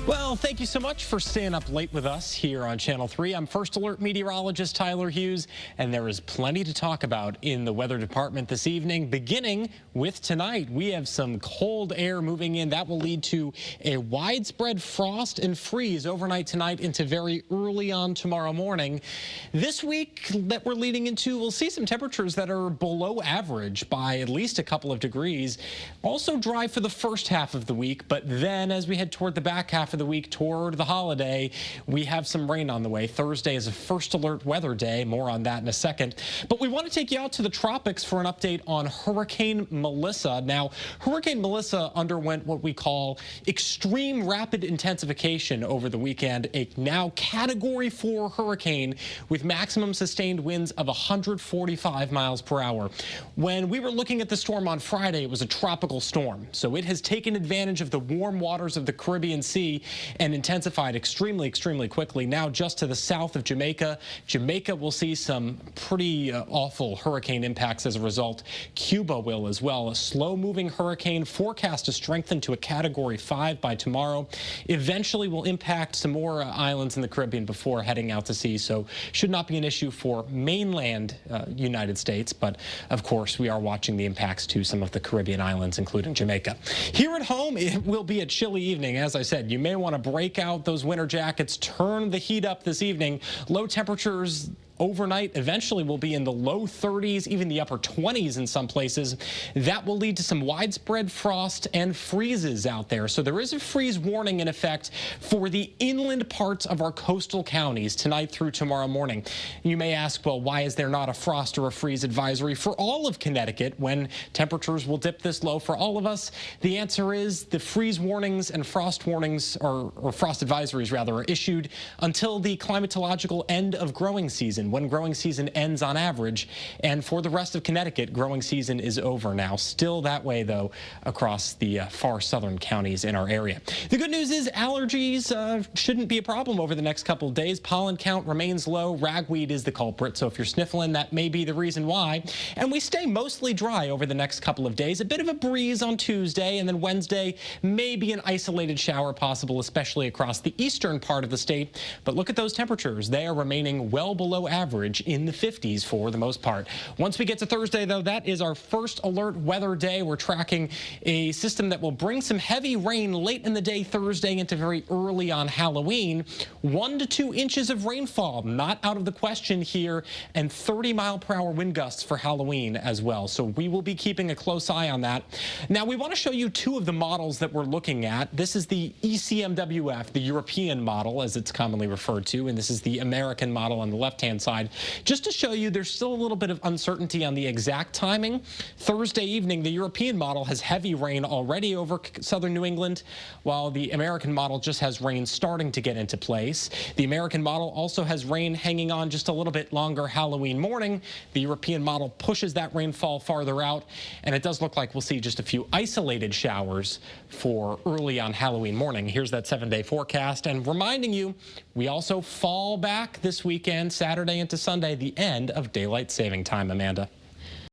Well, thank you so much for staying up late with us here on Channel 3. I'm First Alert Meteorologist Tyler Hughes, and there is plenty to talk about in the weather department this evening, beginning with tonight. We have some cold air moving in. That will lead to a widespread frost and freeze overnight tonight into very early on tomorrow morning. This week that we're leading into, we'll see some temperatures that are below average by at least a couple of degrees. Also dry for the first half of the week, but then as we head toward the back half of the week toward the holiday, we have some rain on the way. Thursday is a first alert weather day. More on that in a second. But we want to take you out to the tropics for an update on Hurricane Melissa. Now, Hurricane Melissa underwent what we call extreme rapid intensification over the weekend, a now Category 4 hurricane with maximum sustained winds of 145 miles per hour. When we were looking at the storm on Friday, it was a tropical storm. So it has taken advantage of the warm waters of the Caribbean Sea and intensified extremely quickly. Now just to the south of Jamaica. Jamaica will see some pretty awful hurricane impacts as a result. Cuba will as well. A slow-moving hurricane forecast to strengthen to a Category 5 by tomorrow. Eventually will impact some more islands in the Caribbean before heading out to sea, so should not be an issue for mainland United States, but of course we are watching the impacts to some of the Caribbean islands, including Jamaica. Here at home, it will be a chilly evening. As I said, you may want to break out those winter jackets, turn the heat up this evening. Low temperatures overnight eventually will be in the low 30s, even the upper 20s in some places. That will lead to some widespread frost and freezes out there. So there is a freeze warning in effect for the inland parts of our coastal counties tonight through tomorrow morning. You may ask, well, why is there not a frost or a freeze advisory for all of Connecticut when temperatures will dip this low for all of us? The answer is the freeze warnings and frost warnings, or frost advisories rather, are issued until the climatological end of growing season, when growing season ends on average. And for the rest of Connecticut, growing season is over now. Still that way, though, across the far southern counties in our area. The good news is allergies shouldn't be a problem over the next couple of days. Pollen count remains low. Ragweed is the culprit, so if you're sniffling, that may be the reason why. And we stay mostly dry over the next couple of days. A bit of a breeze on Tuesday, and then Wednesday, maybe an isolated shower possible, especially across the eastern part of the state. But look at those temperatures. They are remaining well below average in the 50s for the most part. Once we get to Thursday, though, that is our first alert weather day. We're tracking a system that will bring some heavy rain late in the day Thursday into very early on Halloween. 1 to 2 inches of rainfall, not out of the question here, and 30-mile-per-hour wind gusts for Halloween as well. So we will be keeping a close eye on that. Now, we want to show you two of the models that we're looking at. This is the ECMWF, the European model, as it's commonly referred to, and this is the American model on the left-hand side. Just to show you, there's still a little bit of uncertainty on the exact timing. Thursday evening, the European model has heavy rain already over southern New England, while the American model just has rain starting to get into place. The American model also has rain hanging on just a little bit longer Halloween morning. The European model pushes that rainfall farther out, and it does look like we'll see just a few isolated showers for early on Halloween morning. Here's that 7-day forecast, and reminding you, we also fall back this weekend, Saturday into Sunday, the end of daylight saving time. Amanda.